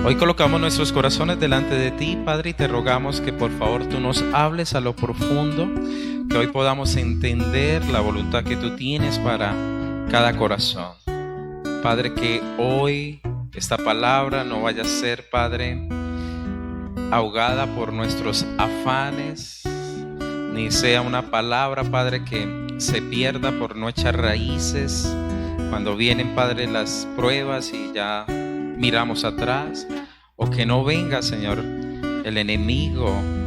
Hoy colocamos nuestros corazones delante de ti, Padre, y te rogamos que por favor tú nos hables a lo profundo, que hoy podamos entender la voluntad que tú tienes para cada corazón. Padre, que hoy esta palabra no vaya a ser, Padre, ahogada por nuestros afanes, ni sea una palabra, Padre, que se pierda por no echar raíces cuando vienen, Padre, las pruebas y ya miramos atrás, o que no venga, Señor, el enemigo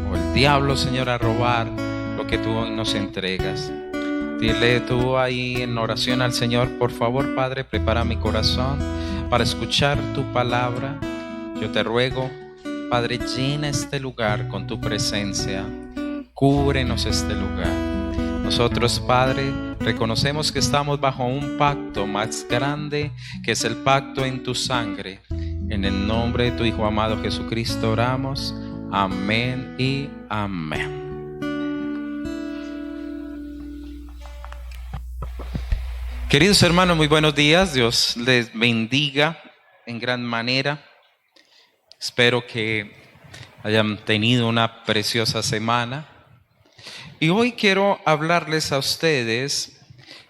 o el diablo, Señor, a robar lo que tú hoy nos entregas. Dile tú ahí en oración al Señor: por favor, Padre, prepara mi corazón para escuchar tu palabra. Yo te ruego, Padre, llena este lugar con tu presencia, cúbrenos este lugar. Nosotros, Padre, reconocemos que estamos bajo un pacto más grande, que es el pacto en tu sangre. En el nombre de tu Hijo amado Jesucristo oramos. Amén y amén. Queridos hermanos, muy buenos días. Dios les bendiga en gran manera. Espero que hayan tenido una preciosa semana. Y hoy quiero hablarles a ustedes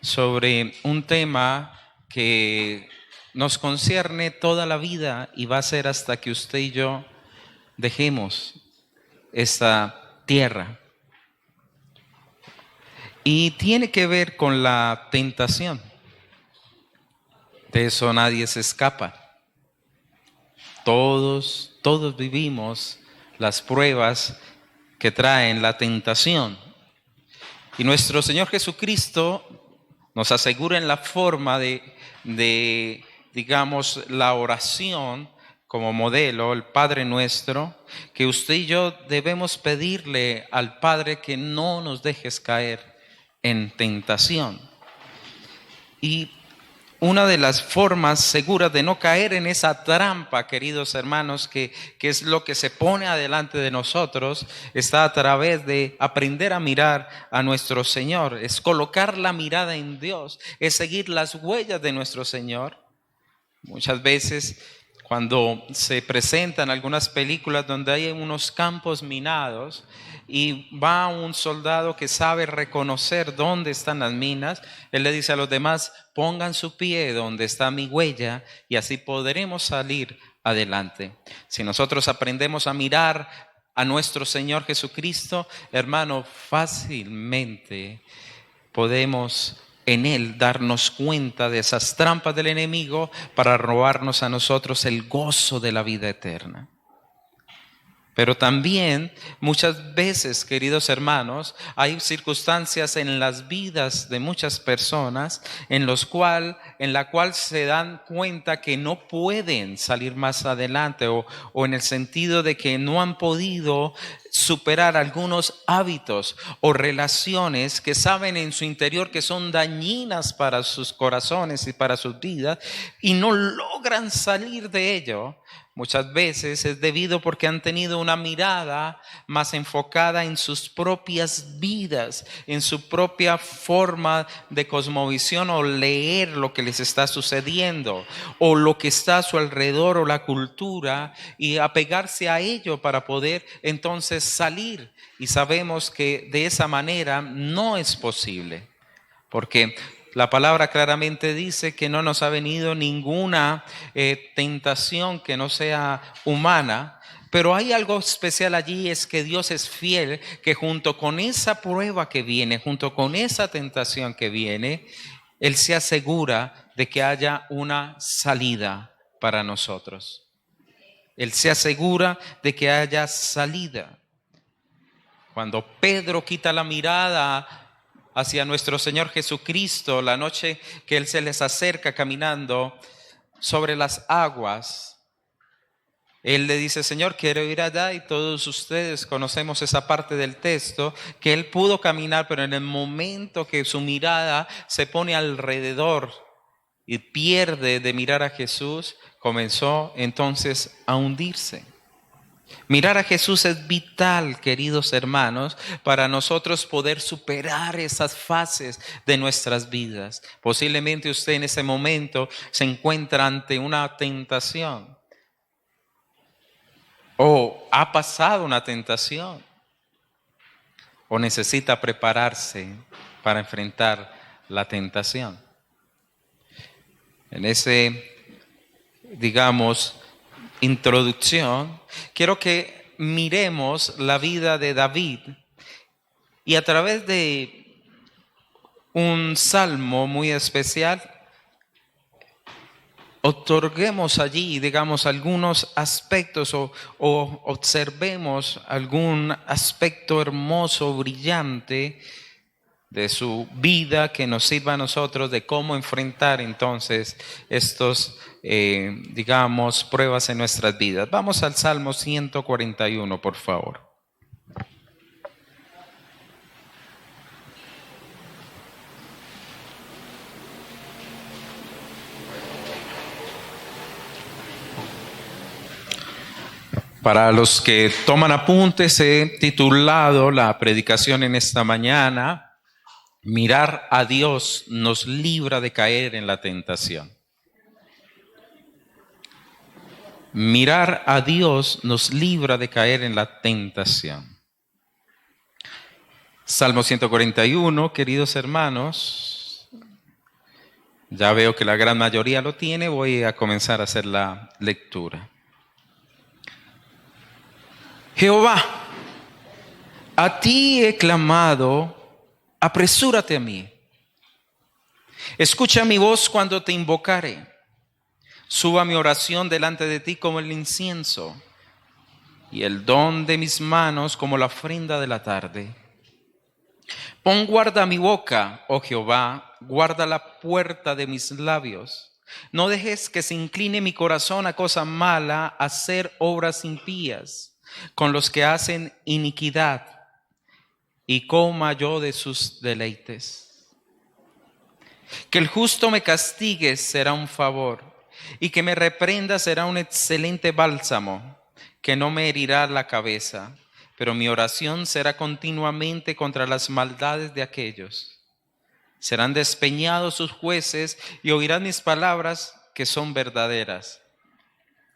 sobre un tema que nos concierne toda la vida y va a ser hasta que usted y yo dejemos esta tierra. Y tiene que ver con la tentación. De eso nadie se escapa. Todos vivimos las pruebas que traen la tentación. Y nuestro Señor Jesucristo nos asegura en la forma de digamos, la oración como modelo, el Padre Nuestro, que usted y yo debemos pedirle al Padre que no nos dejes caer en tentación. Y una de las formas seguras de no caer en esa trampa, queridos hermanos, que es lo que se pone adelante de nosotros, está a través de aprender a mirar a nuestro Señor. Es colocar la mirada en Dios, es seguir las huellas de nuestro Señor. Muchas veces cuando se presentan algunas películas donde hay unos campos minados y va un soldado que sabe reconocer dónde están las minas, él le dice a los demás: pongan su pie donde está mi huella y así podremos salir adelante. Si nosotros aprendemos a mirar a nuestro Señor Jesucristo, hermano, fácilmente podemos en Él darnos cuenta de esas trampas del enemigo para robarnos a nosotros el gozo de la vida eterna. Pero también muchas veces, queridos hermanos, hay circunstancias en las vidas de muchas personas en la cual se dan cuenta que no pueden salir más adelante o en el sentido de que no han podido superar algunos hábitos o relaciones que saben en su interior que son dañinas para sus corazones y para sus vidas y no logran salir de ello. Muchas veces es debido porque han tenido una mirada más enfocada en sus propias vidas, en su propia forma de cosmovisión o leer lo que les está sucediendo o lo que está a su alrededor o la cultura y apegarse a ello para poder entonces salir. Y sabemos que de esa manera no es posible, porque la palabra claramente dice que no nos ha venido ninguna tentación que no sea humana, pero hay algo especial allí, es que Dios es fiel, que junto con esa prueba que viene, junto con esa tentación que viene, Él se asegura de que haya una salida para nosotros. Él se asegura de que haya salida. Cuando Pedro quita la mirada hacia nuestro Señor Jesucristo, la noche que Él se les acerca caminando sobre las aguas, Él le dice: Señor, quiero ir allá, y todos ustedes conocemos esa parte del texto, que Él pudo caminar, pero en el momento que su mirada se pone alrededor y pierde de mirar a Jesús, comenzó entonces a hundirse. Mirar a Jesús es vital, queridos hermanos, para nosotros poder superar esas fases de nuestras vidas. Posiblemente usted en ese momento se encuentra ante una tentación. o ha pasado una tentación, o necesita prepararse para enfrentar la tentación. En ese, digamos, introducción, quiero que miremos la vida de David y a través de un salmo muy especial, otorguemos allí, digamos, algunos aspectos o observemos algún aspecto hermoso, brillante de su vida que nos sirva a nosotros de cómo enfrentar entonces estos, digamos, pruebas en nuestras vidas. Vamos al Salmo 141, por favor. Para los que toman apuntes, he titulado la predicación en esta mañana, Mirar a Dios nos libra de caer en la tentación. Mirar a Dios nos libra de caer en la tentación. Salmo 141, queridos hermanos, ya veo que la gran mayoría lo tiene, voy a comenzar a hacer la lectura. Jehová, a ti he clamado, apresúrate a mí. Escucha mi voz cuando te invocare. Suba mi oración delante de ti como el incienso y el don de mis manos como la ofrenda de la tarde. Pon guarda a mi boca, oh Jehová, guarda la puerta de mis labios. No dejes que se incline mi corazón a cosa mala, a hacer obras impías con los que hacen iniquidad, y coma yo de sus deleites. Que el justo me castigue será un favor, y que me reprenda será un excelente bálsamo, que no me herirá la cabeza, pero mi oración será continuamente contra las maldades de aquellos. Serán despeñados sus jueces y oirán mis palabras que son verdaderas.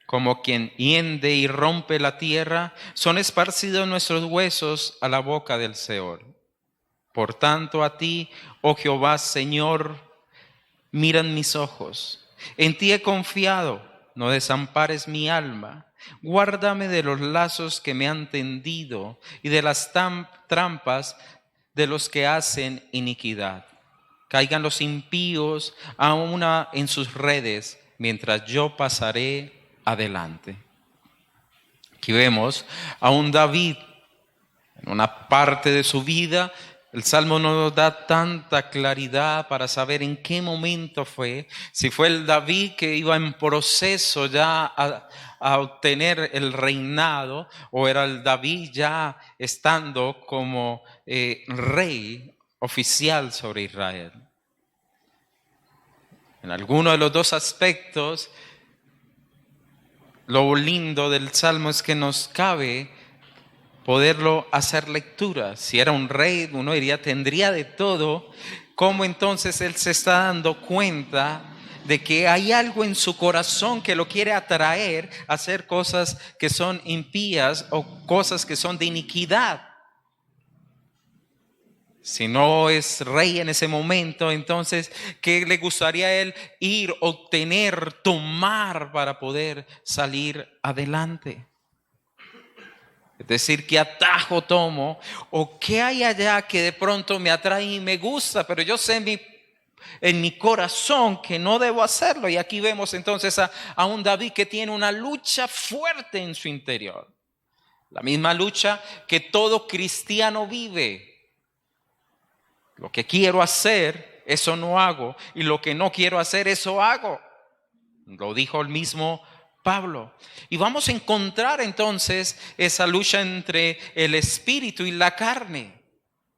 Como quien hiende y rompe la tierra, son esparcidos nuestros huesos a la boca del Seol. Por tanto, a ti, oh Jehová, Señor, miran mis ojos. En ti he confiado, no desampares mi alma. Guárdame de los lazos que me han tendido y de las trampas de los que hacen iniquidad. Caigan los impíos aún en sus redes, mientras yo pasaré adelante. Aquí vemos a un David en una parte de su vida. El Salmo no nos da tanta claridad para saber en qué momento fue, si fue el David que iba en proceso ya a obtener el reinado, o era el David ya estando como rey oficial sobre Israel. En alguno de los dos aspectos, lo lindo del Salmo es que nos cabe poderlo hacer lectura. Si era un rey, uno diría, tendría de todo. ¿Cómo entonces él se está dando cuenta de que hay algo en su corazón que lo quiere atraer a hacer cosas que son impías o cosas que son de iniquidad? Si no es rey en ese momento, entonces, ¿qué le gustaría a él ir, obtener, tomar para poder salir adelante? Es decir, ¿qué atajo tomo? ¿O qué hay allá que de pronto me atrae y me gusta, pero yo sé en mi corazón que no debo hacerlo? Y aquí vemos entonces a un David que tiene una lucha fuerte en su interior. La misma lucha que todo cristiano vive. Lo que quiero hacer, eso no hago. Y lo que no quiero hacer, eso hago. Lo dijo el mismo Pablo. Y vamos a encontrar entonces esa lucha entre el espíritu y la carne.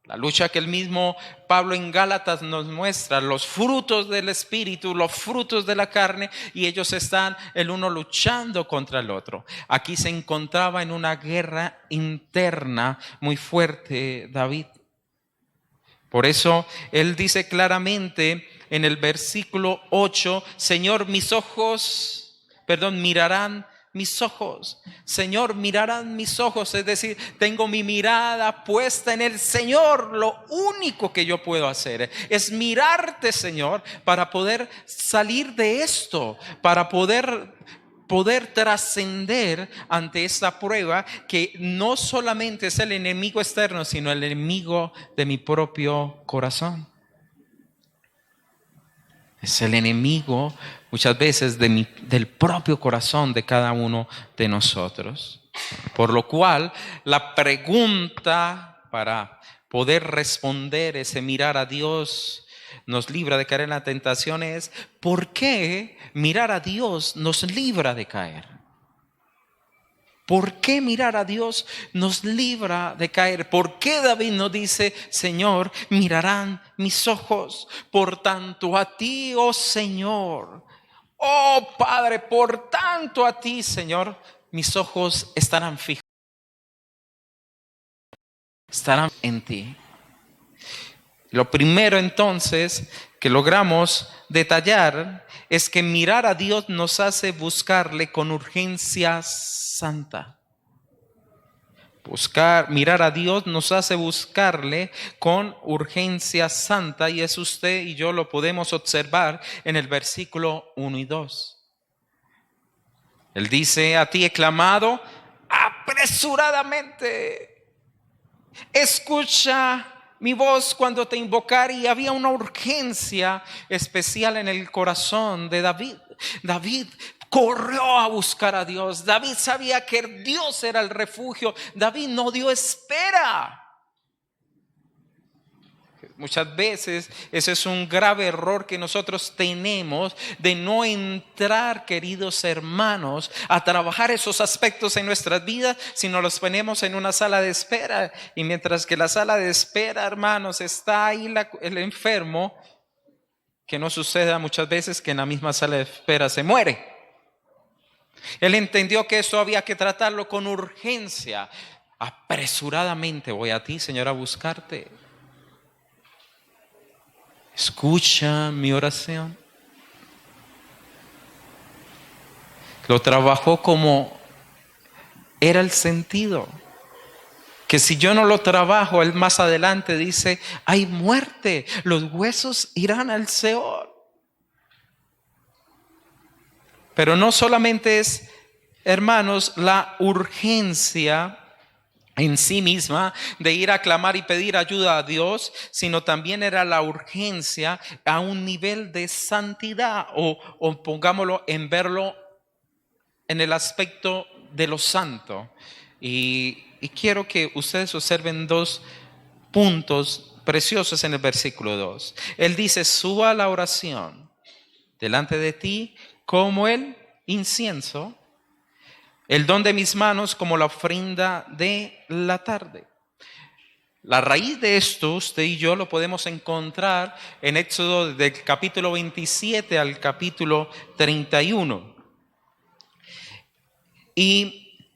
La lucha que el mismo Pablo en Gálatas nos muestra, los frutos del espíritu, los frutos de la carne, y ellos están el uno luchando contra el otro. Aquí se encontraba en una guerra interna muy fuerte David. Por eso él dice claramente en el versículo 8, Señor, mirarán mis ojos. Señor, mirarán mis ojos. Es decir, tengo mi mirada puesta en el Señor. Lo único que yo puedo hacer es mirarte, Señor, para poder salir de esto, para poder trascender ante esta prueba que no solamente es el enemigo externo, sino el enemigo de mi propio corazón. Es el enemigo muchas veces del propio corazón de cada uno de nosotros. Por lo cual, la pregunta para poder responder ese mirar a Dios nos libra de caer en la tentación es: ¿por qué mirar a Dios nos libra de caer? ¿Por qué mirar a Dios nos libra de caer? ¿Por qué David no dice: Señor, mirarán mis ojos? Por tanto a ti, oh Señor, oh Padre, por tanto a ti, Señor, mis ojos estarán fijos, estarán en ti. Lo primero entonces que logramos detallar es que mirar a Dios nos hace buscarle con urgencia santa. Mirar a Dios nos hace buscarle con urgencia santa, y es usted y yo lo podemos observar en el versículo 1 y 2. Él dice: a ti he clamado apresuradamente. Escucha mi voz cuando te invocar. Y había una urgencia especial en el corazón de David. David corrió a buscar a Dios. David sabía que Dios era el refugio. David no dio espera. Muchas veces ese es un grave error que nosotros tenemos, de no entrar, queridos hermanos, a trabajar esos aspectos en nuestras vidas, sino los ponemos en una sala de espera. Y mientras que la sala de espera, hermanos, está ahí el enfermo, que no suceda muchas veces que en la misma sala de espera se muere. Él entendió que eso había que tratarlo con urgencia. Apresuradamente voy a ti, Señor, a buscarte. Escucha mi oración. Lo trabajó como era el sentido. Que si yo no lo trabajo, él más adelante dice: hay muerte, los huesos irán al Seol. Pero no solamente es, hermanos, la urgencia en sí misma de ir a clamar y pedir ayuda a Dios, sino también era la urgencia a un nivel de santidad, o pongámoslo en verlo en el aspecto de lo santo. Y quiero que ustedes observen dos puntos preciosos en el versículo 2. Él dice: suba la oración delante de ti como el incienso, el don de mis manos como la ofrenda de la tarde. La raíz de esto, usted y yo lo podemos encontrar en Éxodo del capítulo 27 al capítulo 31. Y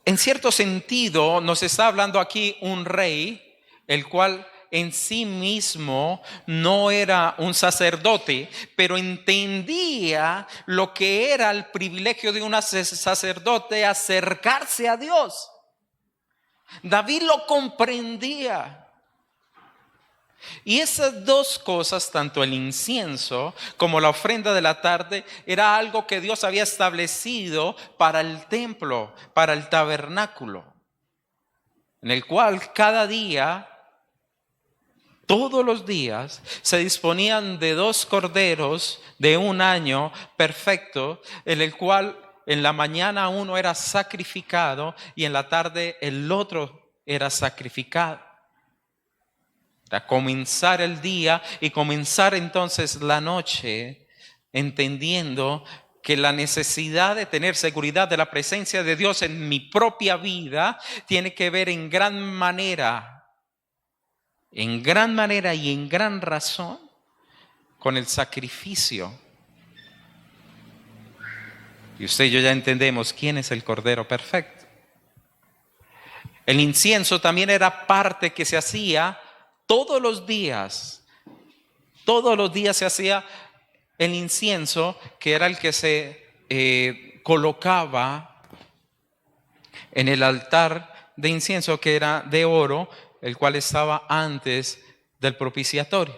en cierto sentido nos está hablando aquí un rey, el cual en sí mismo no era un sacerdote, pero entendía lo que era el privilegio de un sacerdote, acercarse a Dios. David lo comprendía. Y esas dos cosas, tanto el incienso como la ofrenda de la tarde, era algo que Dios había establecido para el templo, para el tabernáculo, en el cual cada día, todos los días, se disponían de 2 corderos de un año perfecto, en el cual en la mañana uno era sacrificado y en la tarde el otro era sacrificado. Para comenzar el día y comenzar entonces la noche, entendiendo que la necesidad de tener seguridad de la presencia de Dios en mi propia vida tiene que ver en gran manera y en gran razón con el sacrificio. Y usted y yo ya entendemos quién es el Cordero perfecto. El incienso también era parte que se hacía todos los días se hacía el incienso, que era el que se colocaba en el altar de incienso que era de oro, el cual estaba antes del propiciatorio.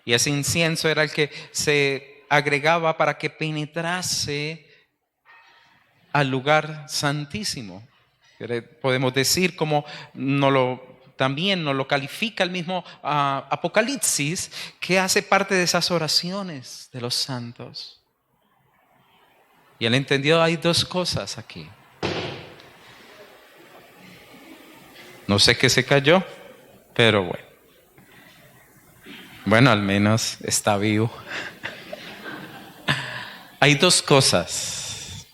Y ese incienso era el que se agregaba para que penetrase al lugar santísimo. Podemos decir como también nos lo califica el mismo Apocalipsis, que hace parte de esas oraciones de los santos. Y él entendió, hay dos cosas aquí. No sé qué se cayó, pero bueno. Bueno, al menos está vivo. Hay dos cosas.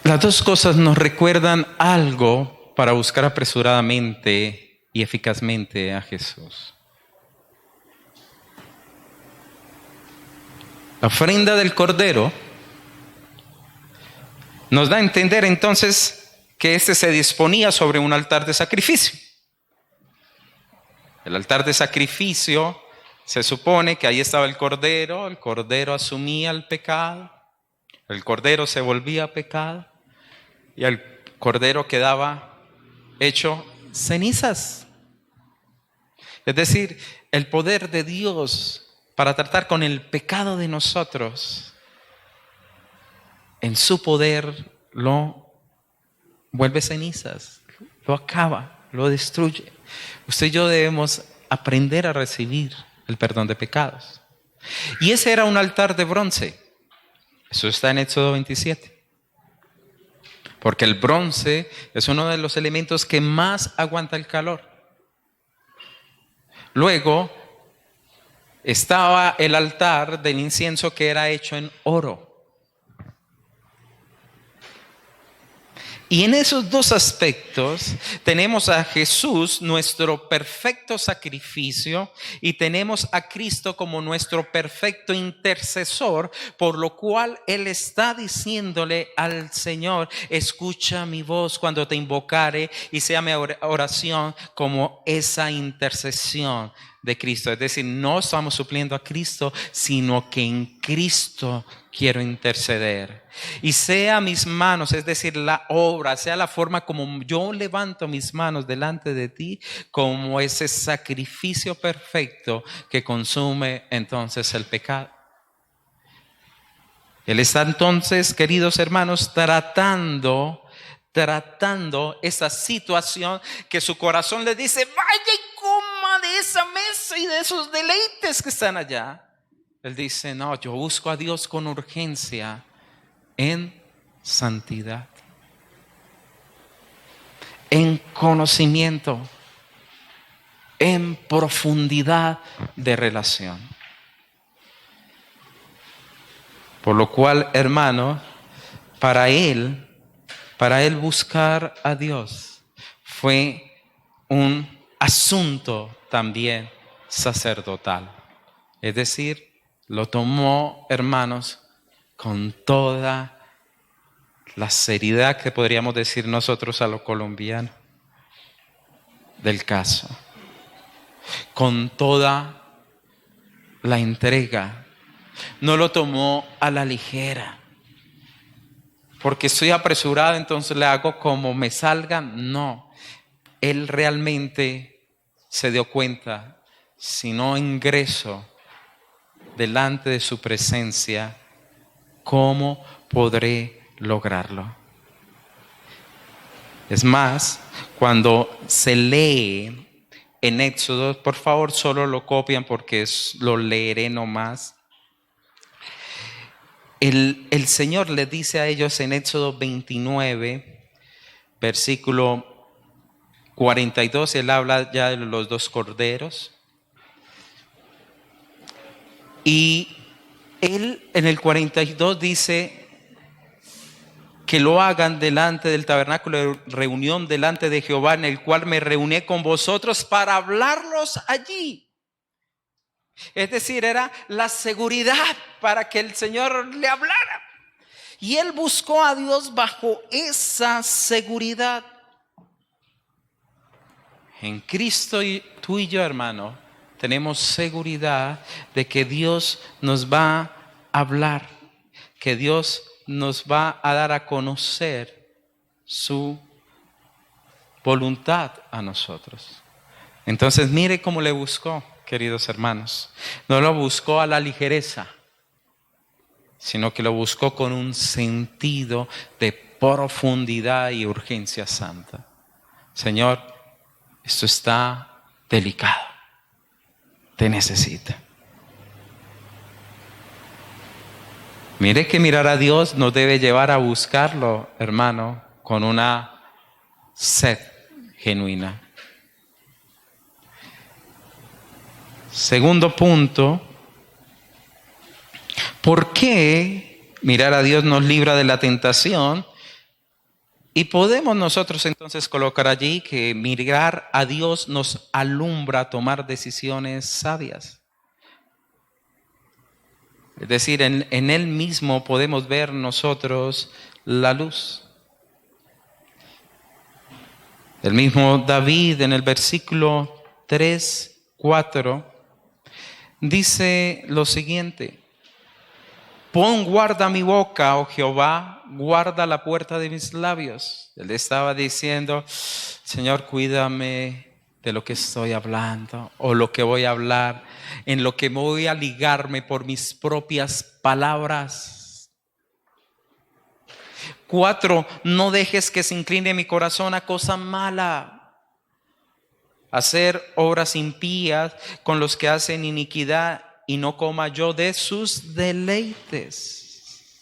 Las dos cosas nos recuerdan algo para buscar apresuradamente y eficazmente a Jesús. La ofrenda del Cordero nos da a entender entonces que este se disponía sobre un altar de sacrificio. El altar de sacrificio se supone que ahí estaba el Cordero asumía el pecado, el Cordero se volvía pecado y el Cordero quedaba hecho cenizas. Es decir, el poder de Dios para tratar con el pecado de nosotros, en su poder lo vuelve cenizas, lo acaba, lo destruye. Usted y yo debemos aprender a recibir el perdón de pecados. Y ese era un altar de bronce. Eso está en Éxodo 27. Porque el bronce es uno de los elementos que más aguanta el calor. Luego estaba el altar del incienso que era hecho en oro. Y en esos dos aspectos tenemos a Jesús, nuestro perfecto sacrificio, y tenemos a Cristo como nuestro perfecto intercesor, por lo cual Él está diciéndole al Señor: escucha mi voz cuando te invocare, y sea mi oración como esa intercesión de Cristo. Es decir, no estamos supliendo a Cristo, sino que en Cristo quiero interceder. Y sea mis manos, es decir, la obra, sea la forma como yo levanto mis manos delante de ti, como ese sacrificio perfecto que consume entonces el pecado. Él está entonces, queridos hermanos, tratando esa situación que su corazón le dice: vaya y coma de esa mesa y de esos deleites que están allá. Él dice: no, yo busco a Dios con urgencia en santidad, en conocimiento, en profundidad de relación. Por lo cual, hermano, para él buscar a Dios fue un asunto también sacerdotal. Es decir, lo tomó, hermanos, con toda la seriedad que podríamos decir nosotros a lo colombiano del caso, con toda la entrega. No lo tomó a la ligera, porque estoy apresurado, entonces le hago como me salga. No, él realmente se dio cuenta: si no ingreso delante de su presencia, ¿cómo podré lograrlo? Es más, cuando se lee en Éxodo, por favor solo lo copian porque lo leeré nomás. El Señor le dice a ellos en Éxodo 29, versículo 42, Él habla ya de los dos corderos. Y Él en el 42 dice que lo hagan delante del tabernáculo de reunión, delante de Jehová, en el cual me reuní con vosotros para hablarlos allí. Es decir, era la seguridad para que el Señor le hablara. Y él buscó a Dios bajo esa seguridad. En Cristo, y tú y yo, hermano, tenemos seguridad de que Dios nos va a hablar, que Dios nos va a dar a conocer su voluntad a nosotros. Entonces mire cómo le buscó, queridos hermanos. No lo buscó a la ligereza, sino que lo buscó con un sentido de profundidad y urgencia santa. Señor, esto está delicado, te necesita. Mire que mirar a Dios nos debe llevar a buscarlo, hermano, con una sed genuina. Segundo punto, ¿por qué mirar a Dios nos libra de la tentación? Y podemos nosotros entonces colocar allí que mirar a Dios nos alumbra a tomar decisiones sabias. Es decir, en Él mismo podemos ver nosotros la luz. El mismo David en el versículo 3, 4 dice lo siguiente: pon guarda mi boca, oh Jehová, guarda la puerta de mis labios. Él estaba diciendo, Señor, cuídame de lo que estoy hablando o lo que voy a hablar, en lo que me voy a ligarme por mis propias palabras. 4, no dejes que se incline mi corazón a cosa mala, hacer obras impías con los que hacen iniquidad, y no coma yo de sus deleites.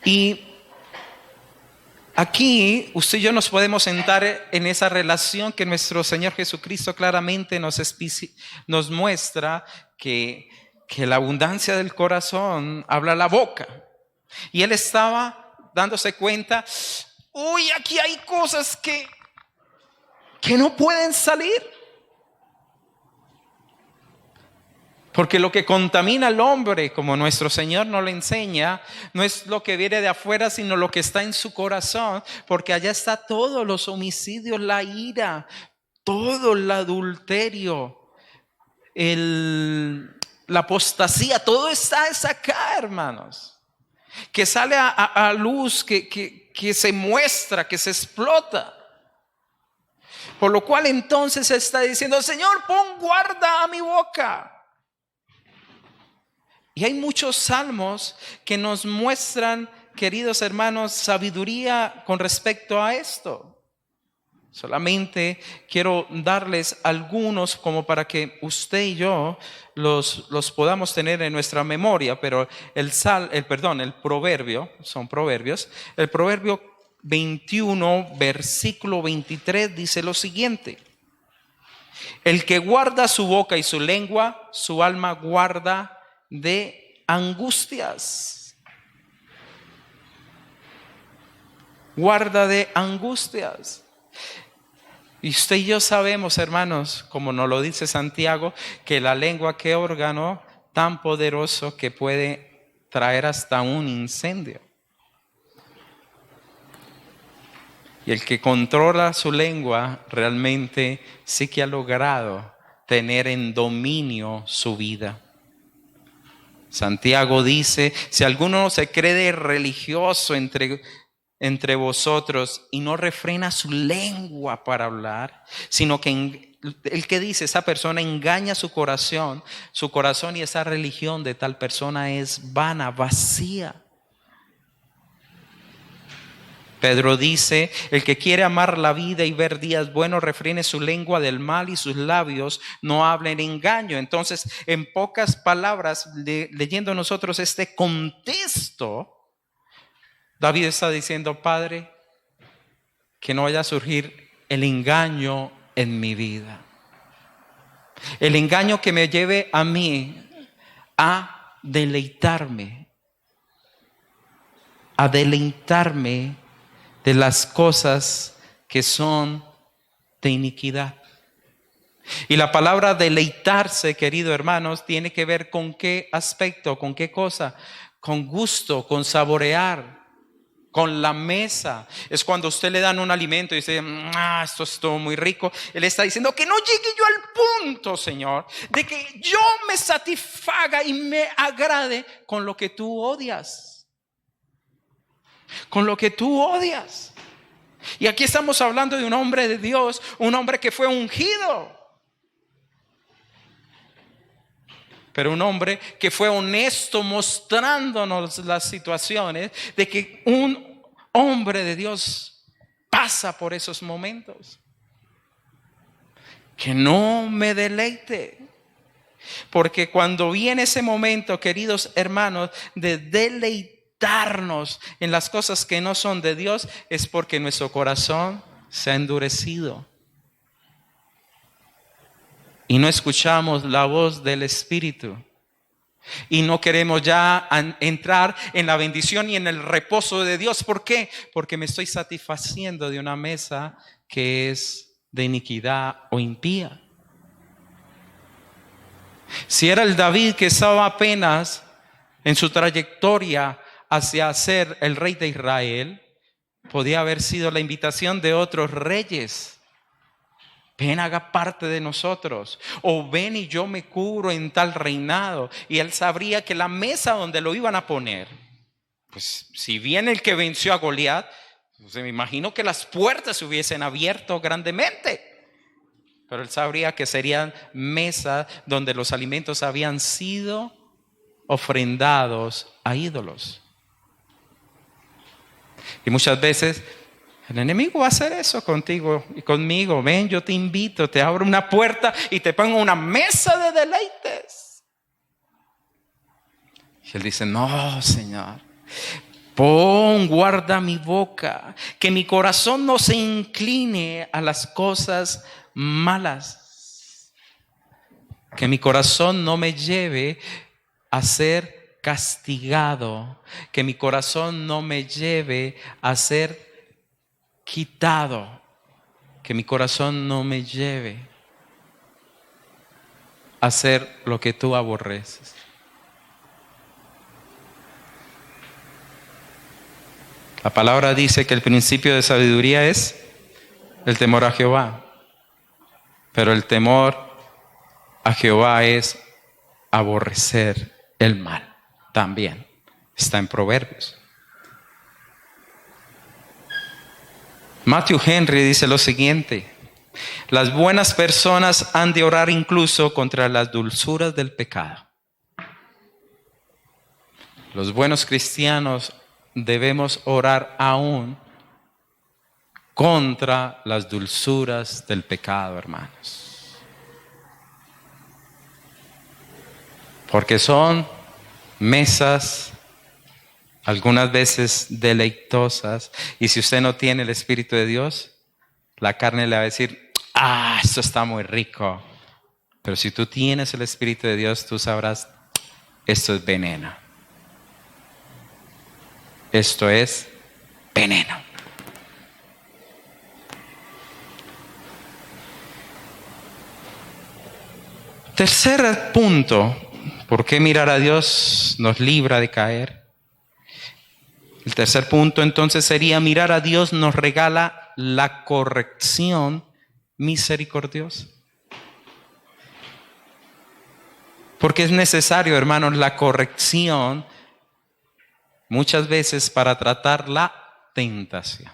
Y aquí usted y yo nos podemos sentar en esa relación que nuestro Señor Jesucristo claramente nos muestra que la abundancia del corazón habla la boca. Y Él estaba dándose cuenta, uy, aquí hay cosas que no pueden salir. Porque lo que contamina al hombre, como nuestro Señor nos lo enseña, no es lo que viene de afuera, sino lo que está en su corazón. Porque allá está todos los homicidios, la ira, todo el adulterio, la apostasía, todo está acá, hermanos. Que sale a luz, que se muestra, que se explota. Por lo cual entonces está diciendo, Señor, pon guarda a mi boca. Y hay muchos salmos que nos muestran, queridos hermanos, sabiduría con respecto a esto. Solamente quiero darles algunos como para que usted y yo los podamos tener en nuestra memoria. Pero el proverbio, son proverbios. El proverbio 21, versículo 23 dice lo siguiente: el que guarda su boca y su lengua, su alma guarda de angustias. Guarda de angustias. Y usted y yo sabemos, hermanos, como nos lo dice Santiago, que la lengua, qué órgano tan poderoso que puede traer hasta un incendio. Y el que controla su lengua realmente sí que ha logrado tener en dominio su vida. Santiago dice, si alguno se cree religioso entre vosotros y no refrena su lengua para hablar, sino que el que dice, esa persona engaña su corazón y esa religión de tal persona es vana, vacía. Pedro dice, el que quiere amar la vida y ver días buenos, refrene su lengua del mal y sus labios no hablen engaño. Entonces, en pocas palabras, leyendo nosotros este contexto, David está diciendo, Padre, que no vaya a surgir el engaño en mi vida. El engaño que me lleve a mí a deleitarme de las cosas que son de iniquidad. Y la palabra deleitarse, queridos hermanos, tiene que ver con qué aspecto, con qué cosa, con gusto, con saborear. Con la mesa. Es cuando a usted le dan un alimento y dice, esto es todo muy rico. Él está diciendo que no llegue yo al punto, Señor, de que yo me satisfaga y me agrade con lo que tú odias. Con lo que tú odias. Y aquí estamos hablando de un hombre de Dios, un hombre que fue ungido. Pero un hombre que fue honesto mostrándonos las situaciones de que un hombre de Dios pasa por esos momentos. Que no me deleite. Porque cuando viene ese momento, queridos hermanos, de deleitarnos en las cosas que no son de Dios, es porque nuestro corazón se ha endurecido. Y no escuchamos la voz del Espíritu. Y no queremos ya entrar en la bendición y en el reposo de Dios. ¿Por qué? Porque me estoy satisfaciendo de una mesa que es de iniquidad o impía. Si era el David que estaba apenas en su trayectoria hacia ser el rey de Israel, podía haber sido la invitación de otros reyes. Ven, haga parte de nosotros. O ven y yo me cubro en tal reinado. Y él sabría que la mesa donde lo iban a poner, pues si bien el que venció a Goliat, pues me imagino que las puertas se hubiesen abierto grandemente. Pero él sabría que serían mesas donde los alimentos habían sido ofrendados a ídolos. Y muchas veces el enemigo va a hacer eso contigo y conmigo. Ven, yo te invito, te abro una puerta y te pongo una mesa de deleites. Y él dice, no, Señor, guarda mi boca, que mi corazón no se incline a las cosas malas. Que mi corazón no me lleve a ser castigado. Que mi corazón no me lleve a ser quitado, que mi corazón no me lleve a hacer lo que tú aborreces. La palabra dice que el principio de sabiduría es el temor a Jehová, pero el temor a Jehová es aborrecer el mal. También está en Proverbios. Matthew Henry dice lo siguiente: las buenas personas han de orar incluso contra las dulzuras del pecado. Los buenos cristianos debemos orar aún contra las dulzuras del pecado, hermanos. Porque son mesas algunas veces deleitosas, y si usted no tiene el Espíritu de Dios, la carne le va a decir, esto está muy rico. Pero si tú tienes el Espíritu de Dios, tú sabrás, esto es veneno. Esto es veneno. Tercer punto, ¿por qué mirar a Dios nos libra de caer? El tercer punto entonces sería: mirar a Dios nos regala la corrección misericordiosa. Porque es necesario, hermanos, la corrección muchas veces para tratar la tentación.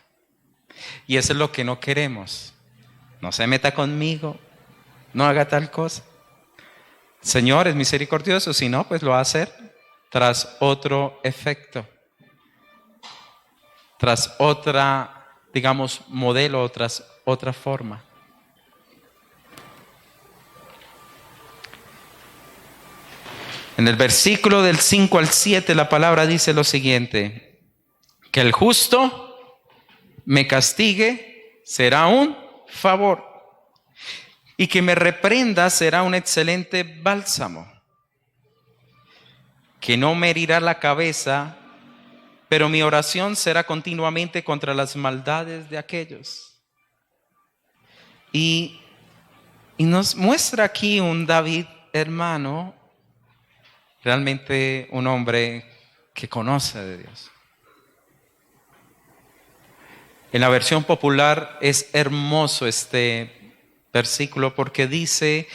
Y eso es lo que no queremos. No se meta conmigo, no haga tal cosa. Señor es misericordioso, si no, pues lo va a hacer tras otro efecto. Tras otra, digamos, modelo, tras otra forma. En el versículo del 5 al 7 la palabra dice lo siguiente: que el justo me castigue será un favor, y que me reprenda será un excelente bálsamo. Que no me herirá la cabeza, pero mi oración será continuamente contra las maldades de aquellos. Y nos muestra aquí un David, hermano, realmente un hombre que conoce de Dios. En la versión popular es hermoso este versículo porque dice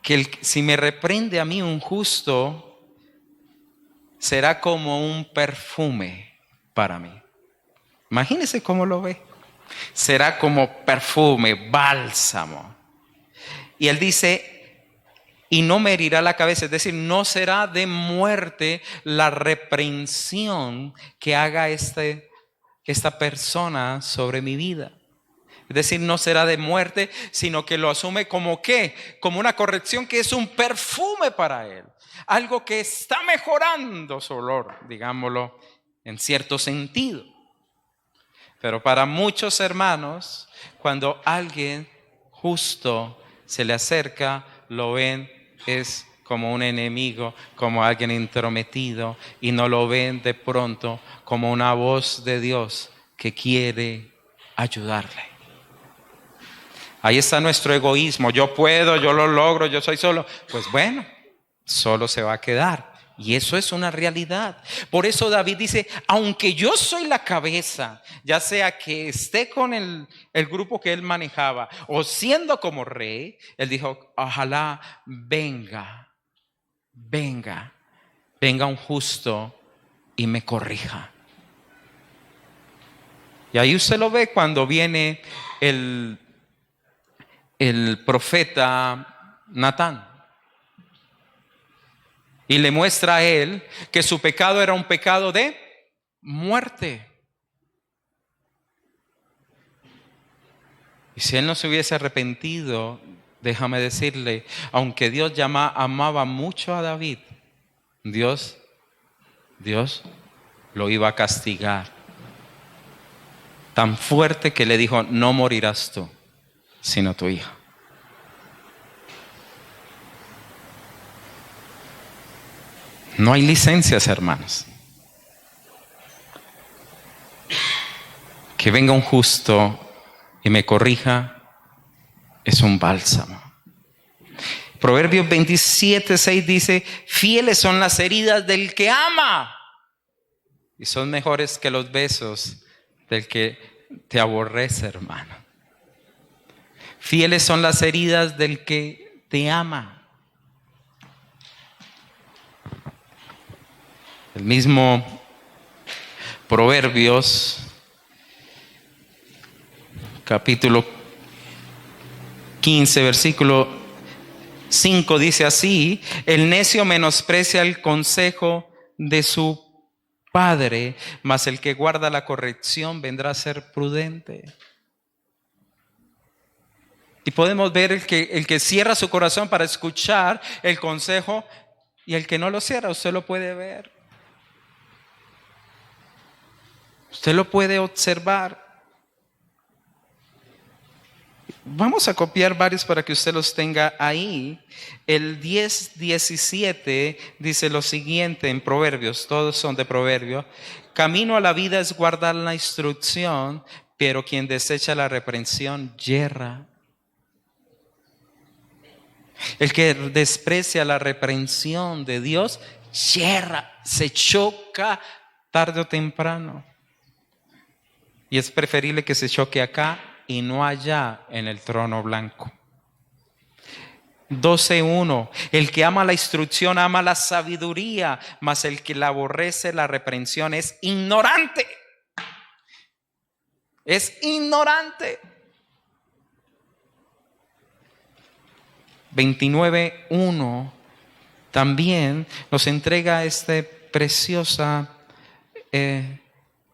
que si me reprende a mí un justo, será como un perfume para mí. Imagínese cómo lo ve. Será como perfume, bálsamo. Y él dice, y no me herirá la cabeza, es decir, no será de muerte la reprensión que haga esta persona sobre mi vida. Es decir, no será de muerte, sino que lo asume como ¿qué? Como una corrección que es un perfume para él. Algo que está mejorando su olor, digámoslo en cierto sentido. Pero para muchos hermanos, cuando alguien justo se le acerca, lo ven es como un enemigo, como alguien intrometido, y no lo ven de pronto como una voz de Dios que quiere ayudarle. Ahí está nuestro egoísmo. Yo puedo, yo lo logro, yo soy solo. Pues bueno, solo se va a quedar. Y eso es una realidad. Por eso David dice, aunque yo soy la cabeza, ya sea que esté con el grupo que él manejaba o siendo como rey, él dijo, ojalá venga un justo y me corrija. Y ahí usted lo ve cuando viene el profeta Natán. Y le muestra a él que su pecado era un pecado de muerte. Y si él no se hubiese arrepentido, déjame decirle, aunque Dios amaba mucho a David, Dios lo iba a castigar. Tan fuerte que le dijo, no morirás tú, sino tu hija. No hay licencias, hermanos. Que venga un justo y me corrija es un bálsamo. Proverbios 27:6 dice, fieles son las heridas del que ama y son mejores que los besos del que te aborrece, hermano. Fieles son las heridas del que te ama. El mismo Proverbios, capítulo 15, versículo 5 dice así, el necio menosprecia el consejo de su padre, mas el que guarda la corrección vendrá a ser prudente. Y podemos ver el que cierra su corazón para escuchar el consejo y el que no lo cierra, usted lo puede ver. Usted lo puede observar. Vamos a copiar varios para que usted los tenga ahí. El 10:17 dice lo siguiente en Proverbios, todos son de Proverbios. Camino a la vida es guardar la instrucción, pero quien desecha la reprensión yerra. El que desprecia la reprensión de Dios yerra, se choca tarde o temprano. Y es preferible que se choque acá y no allá en el trono blanco. 12:1. El que ama la instrucción ama la sabiduría, mas el que la aborrece la reprensión es ignorante. Es ignorante. 29:1 también nos entrega esta preciosa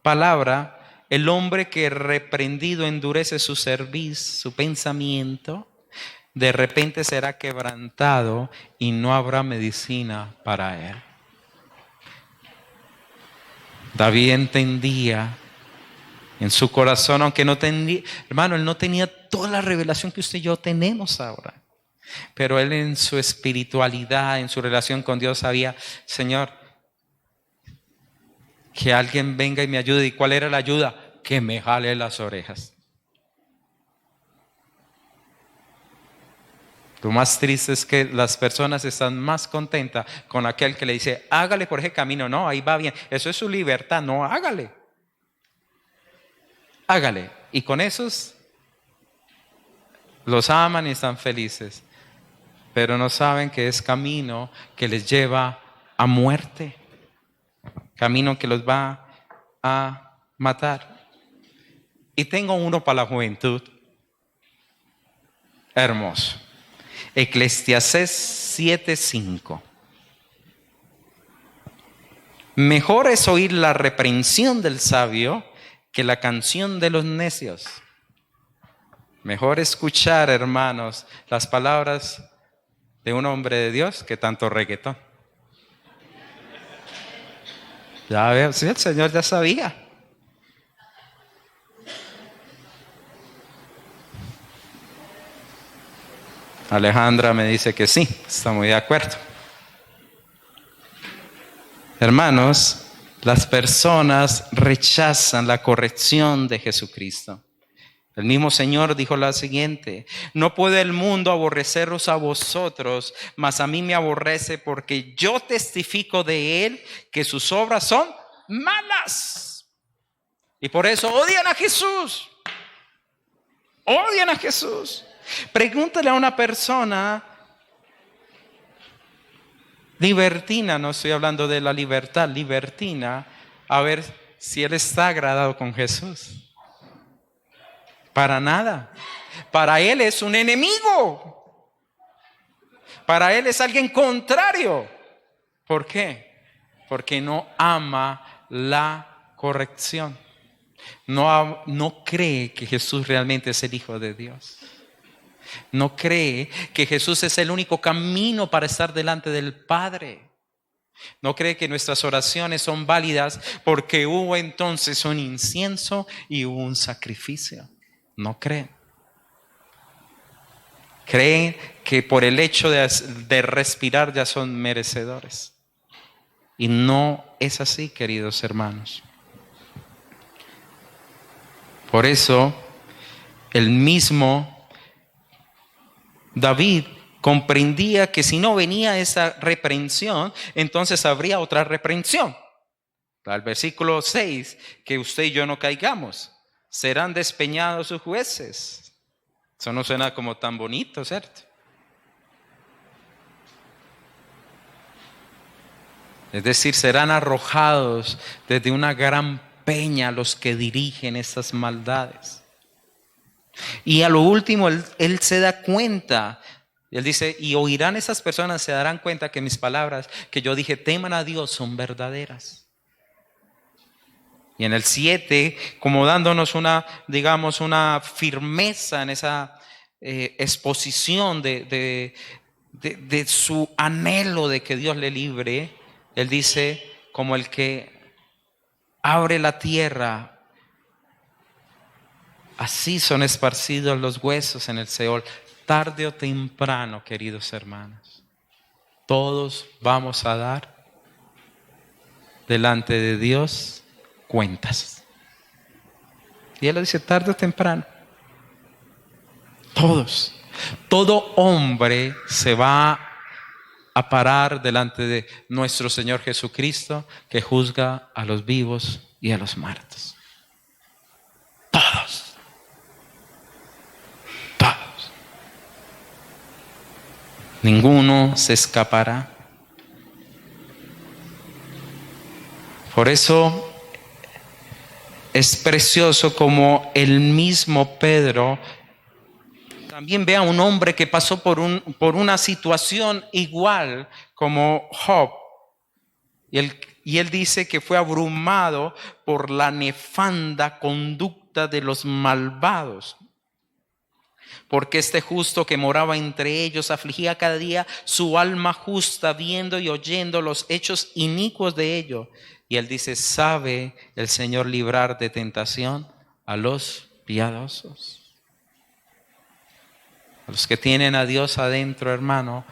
palabra. El hombre que reprendido endurece su cerviz, su pensamiento, de repente será quebrantado y no habrá medicina para él. David entendía en su corazón, aunque no tenía, hermano, él no tenía toda la revelación que usted y yo tenemos ahora. Pero él en su espiritualidad, en su relación con Dios sabía, Señor, que alguien venga y me ayude. ¿Y cuál era la ayuda? Que me jale las orejas. Lo más triste es que las personas están más contentas con aquel que le dice, hágale por ese camino. No, ahí va bien. Eso es su libertad, no hágale. hágale. Y con esos los aman y están felices, pero no saben que es camino que les lleva a muerte, camino que los va a matar. Y tengo uno para la juventud, hermoso. Eclesiastés 7:5. Mejor es oír la reprensión del sabio que la canción de los necios. Mejor escuchar, hermanos, las palabras de un hombre de Dios que tanto reggaetón. Ya veo, sí, el Señor ya sabía. Alejandra me dice que sí, está muy de acuerdo. Hermanos, las personas rechazan la corrección de Jesucristo. El mismo Señor dijo lo siguiente: no puede el mundo aborreceros a vosotros, mas a mí me aborrece, porque yo testifico de él que sus obras son malas. Y por eso odian a Jesús. Odian a Jesús. Pregúntale a una persona libertina, no estoy hablando de la libertad, libertina, a ver si él está agradado con Jesús. Para nada. Para él es un enemigo. Para él es alguien contrario. ¿Por qué? Porque no ama la corrección. No cree que Jesús realmente es el Hijo de Dios. No cree que Jesús es el único camino para estar delante del Padre. No cree que nuestras oraciones son válidas porque hubo entonces un incienso y hubo un sacrificio. No cree. Creen que por el hecho de respirar ya son merecedores. Y no es así, queridos hermanos. Por eso, el mismo David comprendía que si no venía esa reprensión, entonces habría otra reprensión. Al versículo 6, que usted y yo no caigamos. Serán despeñados sus jueces. Eso no suena como tan bonito, ¿cierto? Es decir, serán arrojados desde una gran peña los que dirigen esas maldades. Y a lo último, él se da cuenta. Él dice, y oirán esas personas, se darán cuenta que mis palabras que yo dije, teman a Dios, son verdaderas. Y en el 7, como dándonos una firmeza en esa exposición de su anhelo de que Dios le libre, él dice, como el que abre la tierra, así son esparcidos los huesos en el Seol. Tarde o temprano, queridos hermanos, todos vamos a dar delante de Dios cuentas. Y él lo dice, tarde o temprano. Todos. Todo hombre se va a parar delante de nuestro Señor Jesucristo, que juzga a los vivos y a los muertos. Todos. Todos. Ninguno se escapará. Por eso es precioso como el mismo Pedro también ve a un hombre que pasó por una situación igual como Job. Y él dice que fue abrumado por la nefanda conducta de los malvados. Porque este justo que moraba entre ellos afligía cada día su alma justa, viendo y oyendo los hechos inicuos de ellos. Y él dice, ¿sabe el Señor librar de tentación a los piadosos? A los que tienen a Dios adentro, hermano,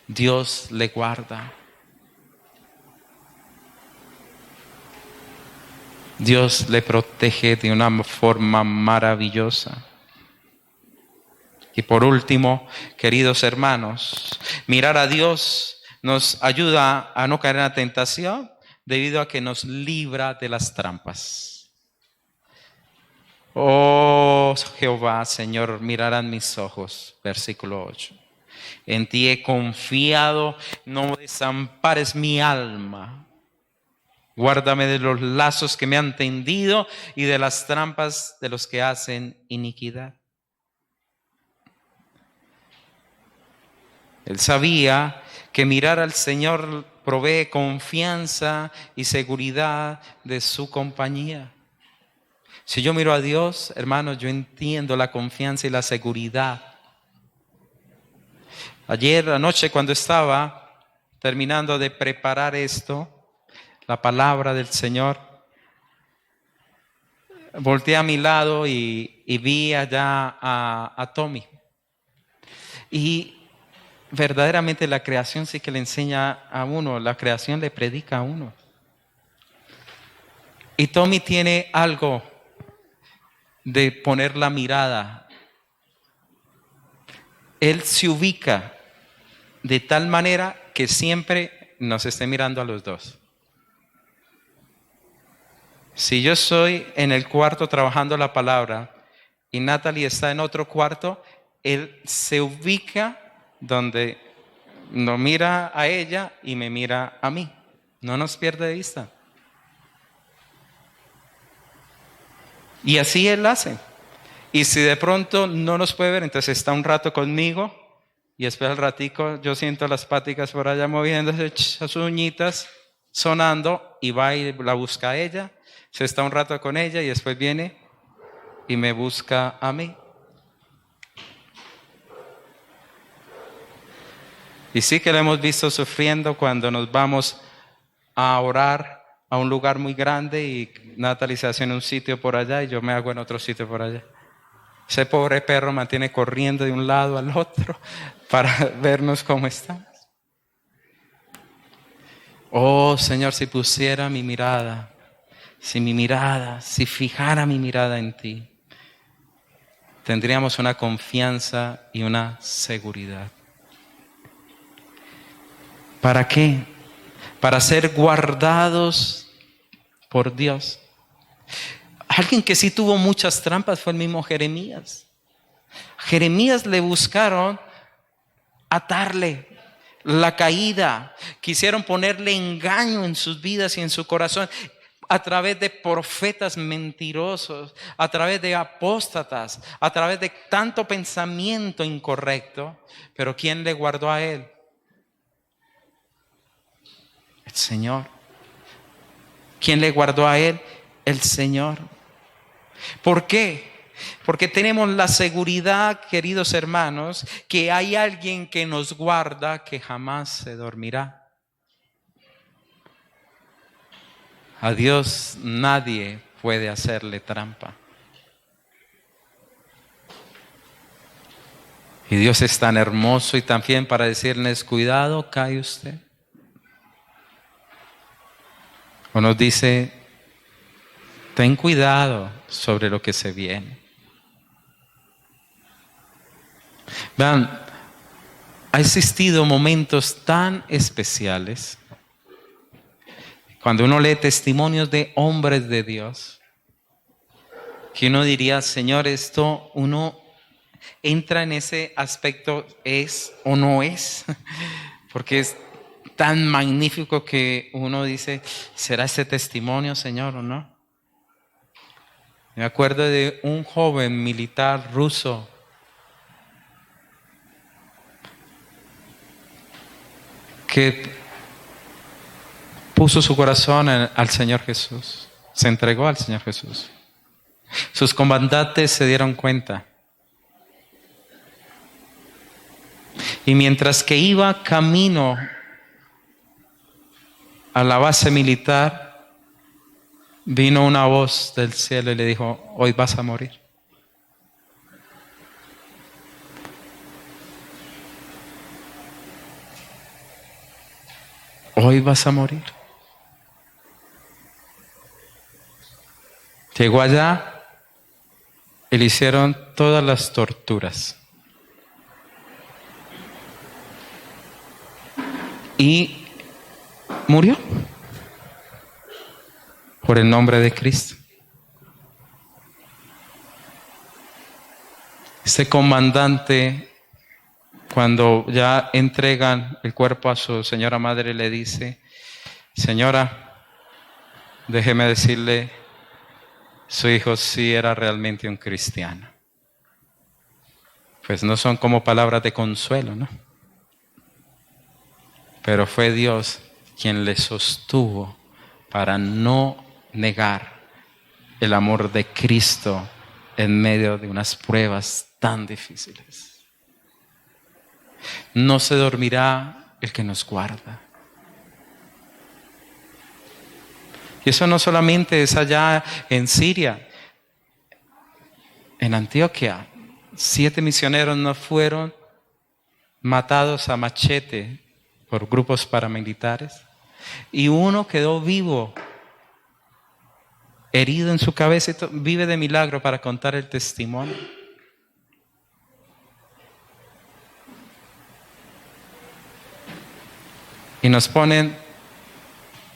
Dios le guarda. Dios le protege de una forma maravillosa. Y por último, queridos hermanos, mirar a Dios nos ayuda a no caer en la tentación debido a que nos libra de las trampas. Oh Jehová, Señor, mirarán mis ojos. Versículo 8. En ti he confiado, no desampares mi alma. Guárdame de los lazos que me han tendido y de las trampas de los que hacen iniquidad. Él sabía que mirar al Señor provee confianza y seguridad de su compañía. Si yo miro a Dios, hermanos, yo entiendo la confianza y la seguridad. Ayer anoche, cuando estaba terminando de preparar esto, la palabra del Señor, volteé a mi lado y vi allá a Tommy. Y verdaderamente la creación sí que le enseña a uno, la creación le predica a uno. Y Tommy tiene algo de poner la mirada. Él se ubica de tal manera que siempre nos esté mirando a los dos. Si yo estoy en el cuarto trabajando la palabra y Natalie está en otro cuarto, él se ubica donde nos mira a ella y me mira a mí. No nos pierde de vista. Y así él hace. Y si de pronto no nos puede ver, entonces está un rato conmigo y después al ratico yo siento las paticas por allá moviéndose, sus uñitas sonando, y va y la busca a ella. Se está un rato con ella y después viene y me busca a mí. Y sí que lo hemos visto sufriendo cuando nos vamos a orar a un lugar muy grande y Natalie se hace en un sitio por allá y yo me hago en otro sitio por allá. Ese pobre perro mantiene corriendo de un lado al otro para vernos cómo estamos. Oh Señor, si pusiera mi mirada, si fijara mi mirada en ti, tendríamos una confianza y una seguridad. ¿Para qué? Para ser guardados por Dios. Alguien que sí tuvo muchas trampas fue el mismo Jeremías. Jeremías le buscaron atarle la caída, quisieron ponerle engaño en sus vidas y en su corazón a través de profetas mentirosos, a través de apóstatas, a través de tanto pensamiento incorrecto. Pero ¿quién le guardó a él? El Señor. ¿Quién le guardó a él? El Señor. ¿Por qué? Porque tenemos la seguridad, queridos hermanos, que hay alguien que nos guarda, que jamás se dormirá. A Dios nadie puede hacerle trampa. Y Dios es tan hermoso y tan fiel para decirles, cuidado, cae usted. O nos dice, ten cuidado sobre lo que se viene. Vean, ha existido momentos tan especiales cuando uno lee testimonios de hombres de Dios, que uno diría, Señor, esto uno entra en ese aspecto, ¿es o no es? Porque es tan magnífico que uno dice, ¿será ese testimonio, Señor, o no? Me acuerdo de un joven militar ruso que puso su corazón al Señor Jesús, se entregó al Señor Jesús. Sus comandantes se dieron cuenta. Y mientras que iba camino a la base militar, vino una voz del cielo y le dijo, hoy vas a morir. Hoy vas a morir. Llegó allá y le hicieron todas las torturas. Y murió por el nombre de Cristo. Este comandante, cuando ya entregan el cuerpo a su señora madre, le dice: señora, déjeme decirle, su hijo sí era realmente un cristiano. Pues no son como palabras de consuelo, ¿no? Pero fue Dios quien le sostuvo para no negar el amor de Cristo en medio de unas pruebas tan difíciles. No se dormirá el que nos guarda. Y eso no solamente es allá en Siria, en Antioquia. 7 misioneros no fueron matados a machete por grupos paramilitares y uno quedó vivo, herido en su cabeza, y vive de milagro para contar el testimonio. Y nos ponen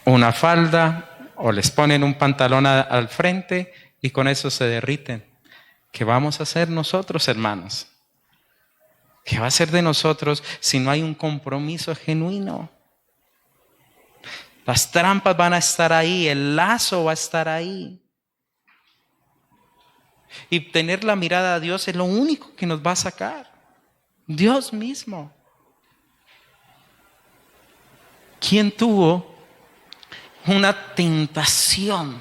una falda o les ponen un pantalón al frente y con eso se derriten. ¿Qué vamos a hacer nosotros, hermanos? ¿Qué va a ser de nosotros si no hay un compromiso genuino? Las trampas van a estar ahí, el lazo va a estar ahí. Y tener la mirada a Dios es lo único que nos va a sacar. Dios mismo. ¿Quién tuvo una tentación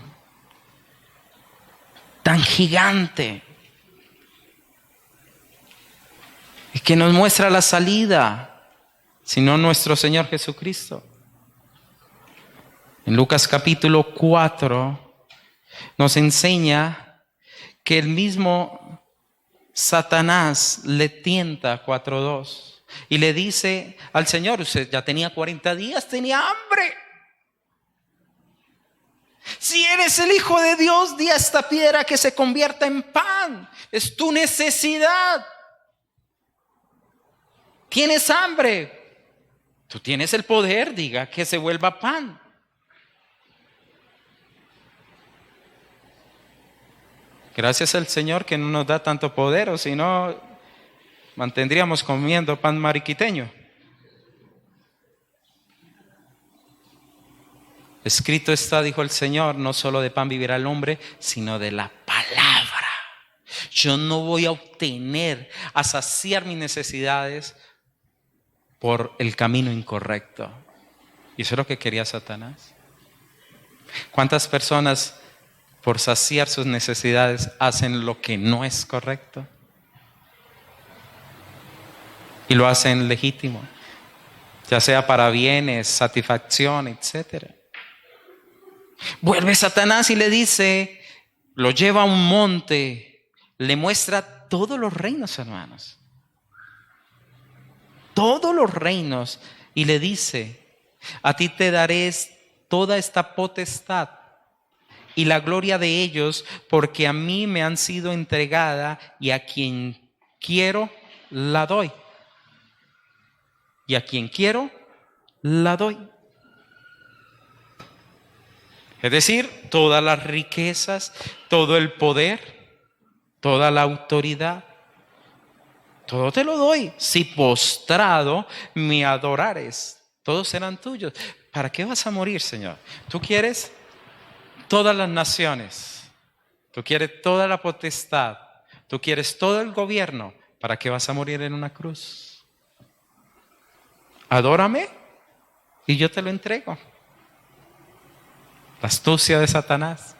tan gigante y que nos muestra la salida, sino nuestro Señor Jesucristo? En Lucas capítulo 4 nos enseña que el mismo Satanás le tienta 4:2 y le dice al Señor: usted ya tenía 40 días, tenía hambre. Si eres el Hijo de Dios, di a esta piedra que se convierta en pan. Es tu necesidad. Tienes hambre. Tú tienes el poder, diga que se vuelva pan. Gracias al Señor que no nos da tanto poder, o si no, mantendríamos comiendo pan mariquiteño. Escrito está, dijo el Señor, no solo de pan vivirá el hombre, sino de la palabra. Yo no voy a obtener, a saciar mis necesidades por el camino incorrecto. Y eso es lo que quería Satanás. ¿Cuántas personas por saciar sus necesidades hacen lo que no es correcto? Y lo hacen legítimo, ya sea para bienes, satisfacción, etc. Vuelve Satanás y le dice, lo lleva a un monte, le muestra todos los reinos, hermanos. Todos los reinos. Y le dice, a ti te daré toda esta potestad y la gloria de ellos, porque a mí me han sido entregada y a quien quiero la doy. Y a quien quiero la doy. Es decir, todas las riquezas, todo el poder, toda la autoridad, todo te lo doy. Si postrado me adorares, todos serán tuyos. ¿Para qué vas a morir, Señor? Tú quieres todas las naciones, tú quieres toda la potestad, tú quieres todo el gobierno. ¿Para qué vas a morir en una cruz? Adórame y yo te lo entrego. La astucia de Satanás.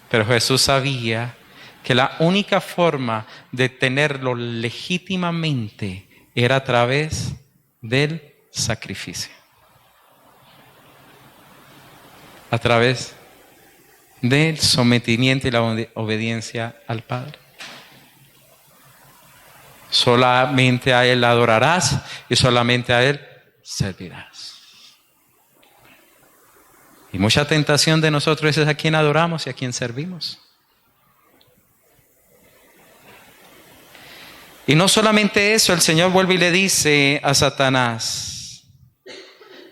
Pero Jesús sabía que la única forma de tenerlo legítimamente era a través del sacrificio. A través del sometimiento y la obediencia al Padre. Solamente a Él adorarás y solamente a Él servirás. Y mucha tentación de nosotros es a quien adoramos y a quien servimos. Y no solamente eso, el Señor vuelve y le dice a Satanás,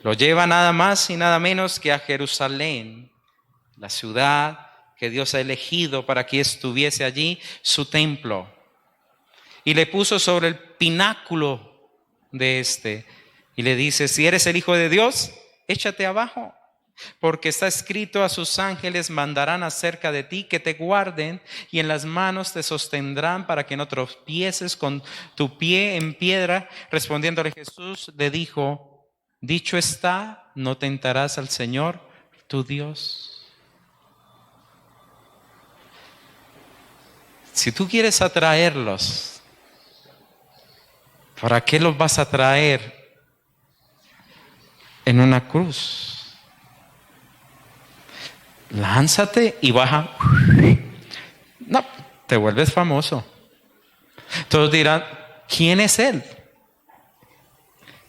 lo lleva nada más y nada menos que a Jerusalén, la ciudad que Dios ha elegido para que estuviese allí, su templo. Y le puso sobre el pináculo de este. Y le dice: si eres el Hijo de Dios, échate abajo. Porque está escrito: a sus ángeles mandarán acerca de ti que te guarden, y en las manos te sostendrán para que no tropieces con tu pie en piedra. Respondiéndole Jesús le dijo: dicho está, no tentarás al Señor tu Dios. Si tú quieres atraerlos, ¿para qué los vas a traer en una cruz? Lánzate y baja. No, te vuelves famoso. Todos dirán: ¿quién es él?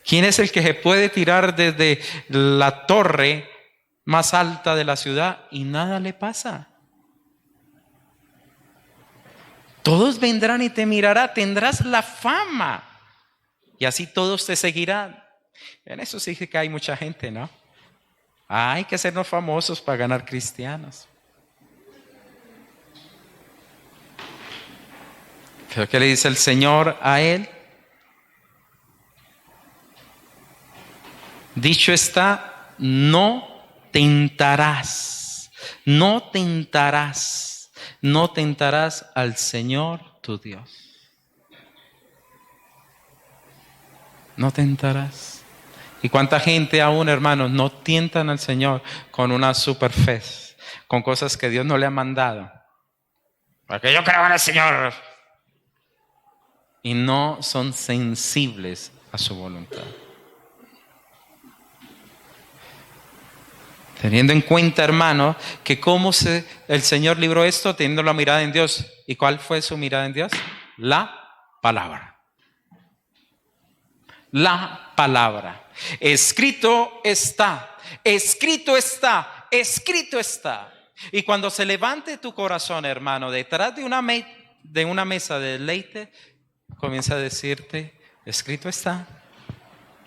¿Quién es el que se puede tirar desde la torre más alta de la ciudad y nada le pasa? Todos vendrán y te mirarán, tendrás la fama y así todos te seguirán. En eso sí que hay mucha gente, ¿no? Hay que hacernos famosos para ganar cristianos. ¿Pero qué le dice el Señor a él? Dicho está, no tentarás, no tentarás, no tentarás al Señor tu Dios. No tentarás. ¿Y cuánta gente aún, hermanos, no tientan al Señor con una super fe, con cosas que Dios no le ha mandado? Porque yo creo en el Señor. Y no son sensibles a su voluntad. Teniendo en cuenta, hermano, que cómo el Señor libró esto, teniendo la mirada en Dios. ¿Y cuál fue su mirada en Dios? La palabra. La palabra. Escrito está, escrito está, escrito está. Y cuando se levante tu corazón, hermano, detrás de una mesa de deleite, comienza a decirte: escrito está,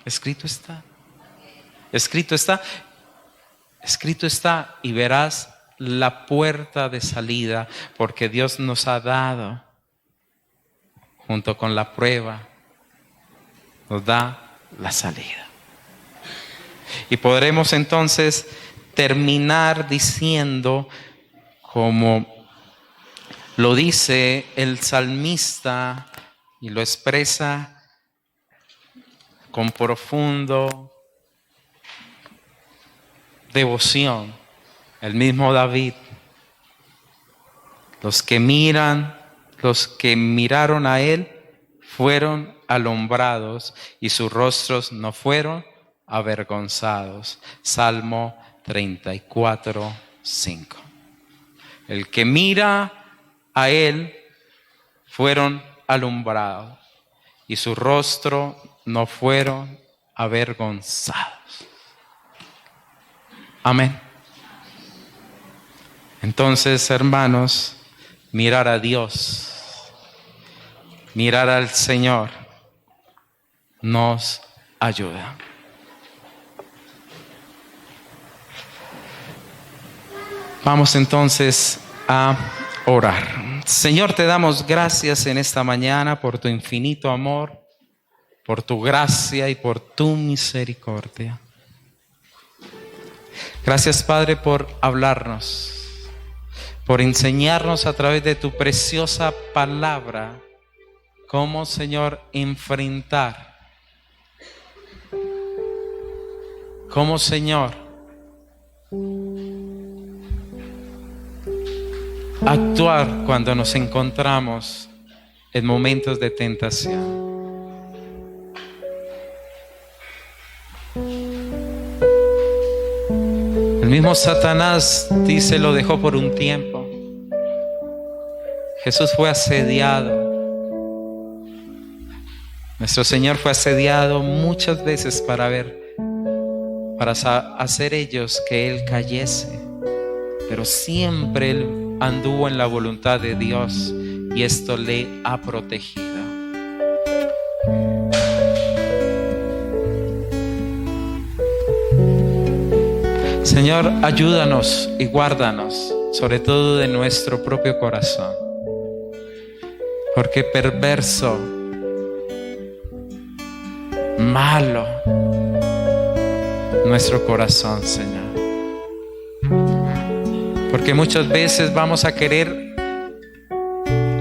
escrito está, escrito está, escrito está. Y verás la puerta de salida, porque Dios nos ha dado, junto con la prueba, nos da la salida. Y podremos entonces terminar diciendo, como lo dice el salmista y lo expresa con profundo devoción, el mismo David: los que miraron a él fueron alumbrados y sus rostros no fueron avergonzados. Salmo 34:5. El que mira a él fueron alumbrados y su rostro no fueron avergonzados. Amén. Entonces, hermanos, mirar a Dios, mirar al Señor, nos ayuda. Vamos entonces a orar. Señor, te damos gracias en esta mañana por tu infinito amor, por tu gracia y por tu misericordia. Gracias, Padre, por hablarnos, por enseñarnos a través de tu preciosa palabra cómo, Señor, enfrentar, cómo, Señor, actuar cuando nos encontramos en momentos de tentación. El mismo Satanás, dice, lo dejó por un tiempo. Jesús fue asediado. Nuestro Señor fue asediado muchas veces para hacer ellos que Él cayese. Pero siempre Él anduvo en la voluntad de Dios y esto le ha protegido. Señor, ayúdanos y guárdanos sobre todo de nuestro propio corazón. Porque perverso, malo, nuestro corazón, Señor. Porque muchas veces vamos a querer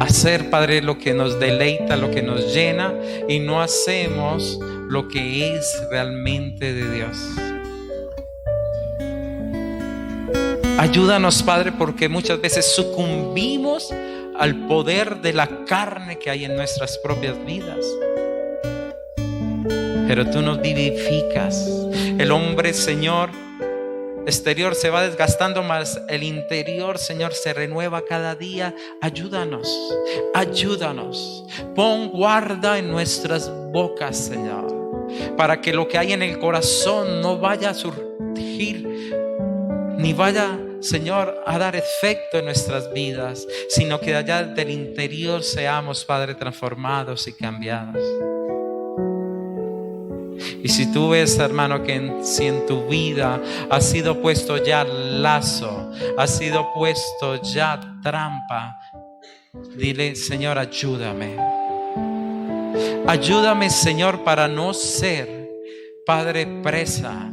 hacer, Padre, lo que nos deleita, lo que nos llena, y no hacemos lo que es realmente de Dios. Ayúdanos, Padre, porque muchas veces sucumbimos al poder de la carne que hay en nuestras propias vidas. Pero tú nos vivificas. El hombre, Señor, exterior se va desgastando, mas el interior, Señor, se renueva cada día. Ayúdanos, ayúdanos. Pon guarda en nuestras bocas, Señor, para que lo que hay en el corazón no vaya a surgir, ni vaya, Señor, a dar efecto en nuestras vidas, sino que allá del interior seamos, Padre, transformados y cambiados. Y si tú ves, hermano, que si en tu vida ha sido puesto ya lazo, ha sido puesto ya trampa, dile: Señor, ayúdame. Ayúdame, Señor, para no ser, Padre, presa.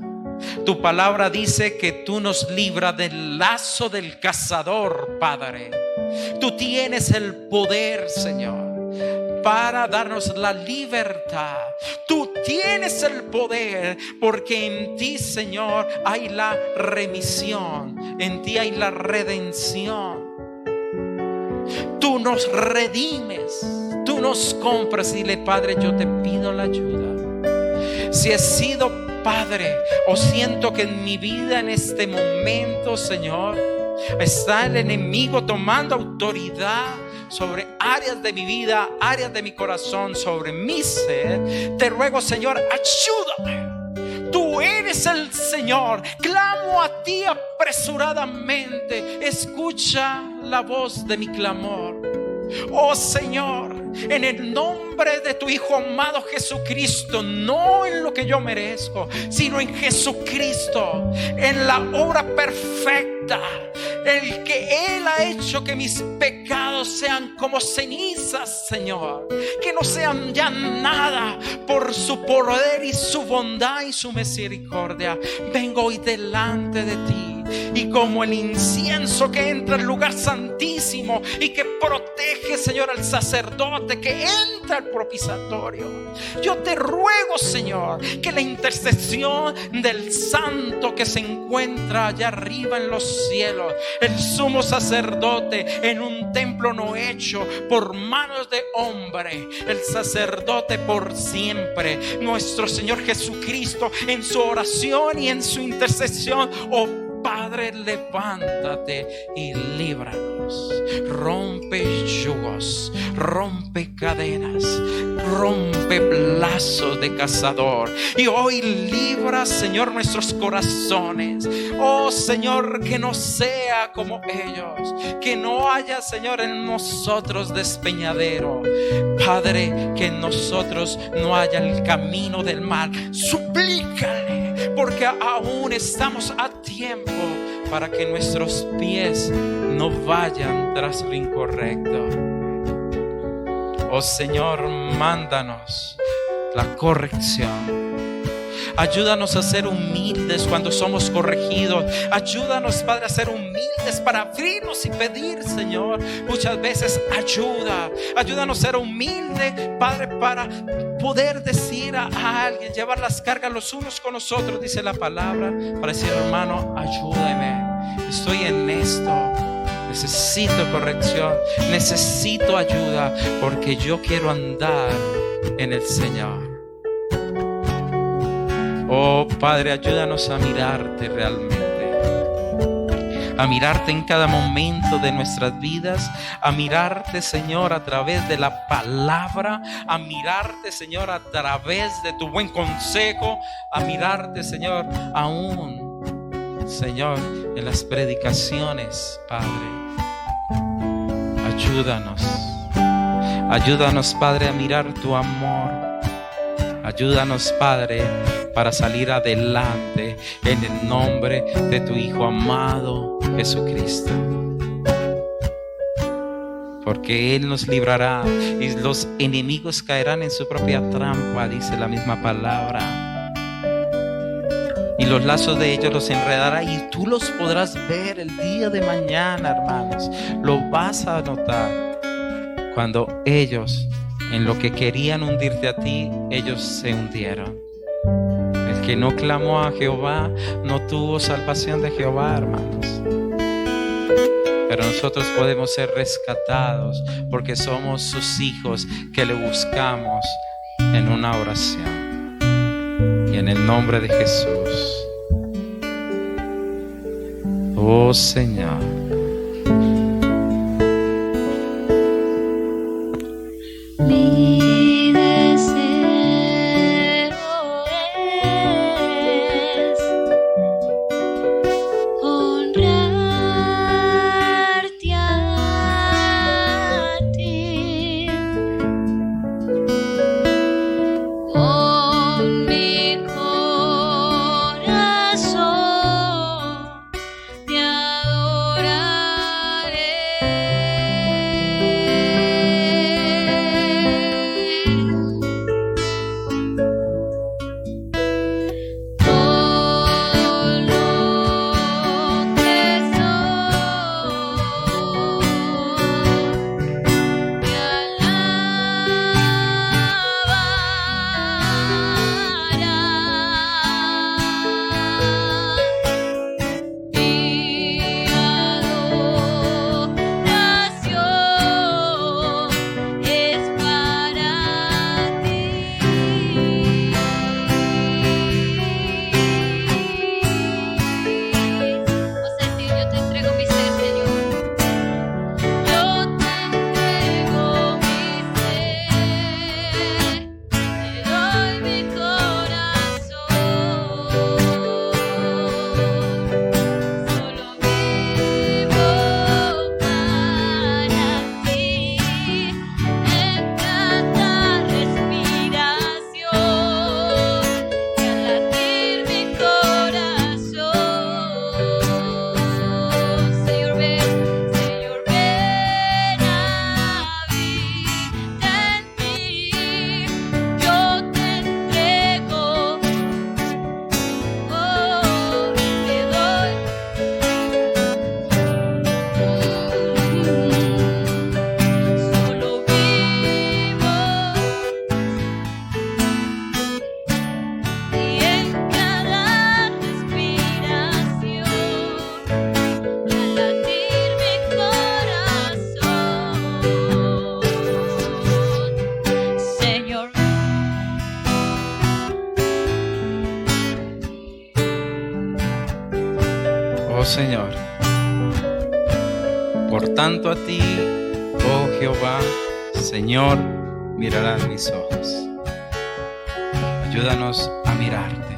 Tu palabra dice que tú nos libras del lazo del cazador, Padre. Tú tienes el poder, Señor, para darnos la libertad. Tú tienes el poder, porque en ti, Señor, hay la remisión, en ti hay la redención. Tú nos redimes, tú nos compras. Dile: Padre, yo te pido la ayuda. Si he sido, Padre, o siento que en mi vida en este momento, Señor, está el enemigo tomando autoridad sobre áreas de mi vida, áreas de mi corazón, sobre mi ser, te ruego, Señor, ayúdame. Tú eres el Señor. Clamo a ti apresuradamente. Escucha la voz de mi clamor. Oh Señor, en el nombre de tu Hijo amado Jesucristo, no en lo que yo merezco, sino en Jesucristo, en la obra perfecta, el que Él ha hecho que mis pecados sean como cenizas, Señor, que no sean ya nada, por su poder y su bondad y su misericordia. Vengo hoy delante de ti, y como el incienso que entra al lugar santísimo y que protege, Señor, al sacerdote que entra al propiciatorio, yo te ruego, Señor, que la intercesión del santo que se encuentra allá arriba en los cielos, el sumo sacerdote en un templo no hecho por manos de hombre, el sacerdote por siempre, nuestro Señor Jesucristo, en su oración y en su intercesión, oh Padre, levántate y líbranos. Rompe yugos, rompe cadenas, rompe lazos de cazador. Y hoy libra, Señor, nuestros corazones. Oh Señor, que no sea como ellos, que no haya, Señor, en nosotros despeñadero. Padre, que en nosotros no haya el camino del mal. Suplícale, porque aún estamos a tiempo para que nuestros pies no vayan tras lo incorrecto. Oh Señor, mándanos la corrección. Ayúdanos a ser humildes cuando somos corregidos. Ayúdanos, Padre, a ser humildes para abrirnos y pedir, Señor, muchas veces ayuda. Ayúdanos a ser humildes, Padre, para poder decir a alguien, llevar las cargas los unos con los otros, dice la palabra, para decir: hermano, ayúdame, estoy en esto, necesito corrección, necesito ayuda, porque yo quiero andar en el Señor. Oh Padre, ayúdanos a mirarte realmente, a mirarte en cada momento de nuestras vidas, a mirarte, Señor, a través de la palabra, a mirarte, Señor, a través de tu buen consejo, a mirarte, Señor, aún, Señor, en las predicaciones, Padre. Ayúdanos, Padre, a mirar tu amor. Ayúdanos, Padre, para salir adelante en el nombre de tu Hijo amado Jesucristo. porque Él nos librará y los enemigos caerán en su propia trampa, dice la misma palabra. Y los lazos de ellos los enredará y tú los podrás ver el día de mañana, hermanos. Lo vas a notar cuando ellos, en lo que querían hundirte a ti, ellos se hundieron. El que no clamó a Jehová no tuvo salvación de Jehová, hermanos. Pero nosotros podemos ser rescatados porque somos sus hijos que le buscamos en una oración. Y en el nombre de Jesús. Oh Señor. Mi deseo es honrarte a ti con mi corazón, te Oh Señor, por tanto a ti, oh Jehová, Señor, mirarán mis ojos. Ayúdanos a mirarte.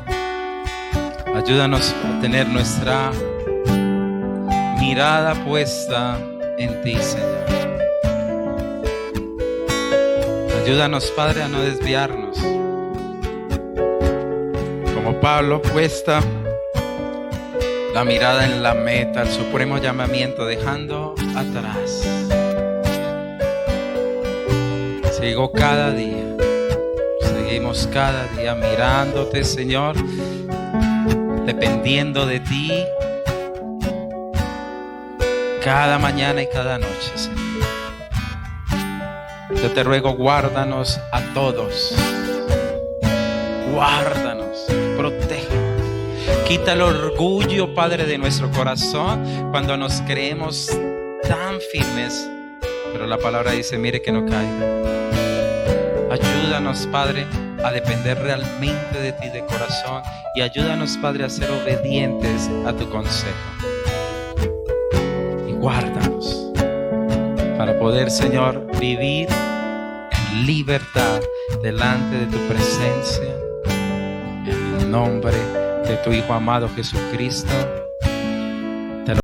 Ayúdanos a tener nuestra mirada puesta en ti, Señor. Ayúdanos, Padre, a no desviarnos. Como Pablo, puesta la mirada en la meta, el supremo llamamiento, dejando atrás. Sigo cada día. Seguimos cada día mirándote, Señor, dependiendo de ti, cada mañana y cada noche, Señor. Yo te ruego, guárdanos a todos. Guárdanos, protégenos. Quita el orgullo, Padre, de nuestro corazón cuando nos creemos tan firmes. Pero la palabra dice, mire que no caiga. Ayúdanos, Padre, a depender realmente de ti de corazón. Y ayúdanos, Padre, a ser obedientes a tu consejo. Y guárdanos para poder, Señor, vivir en libertad delante de tu presencia. En el nombre de tu Hijo amado Jesucristo.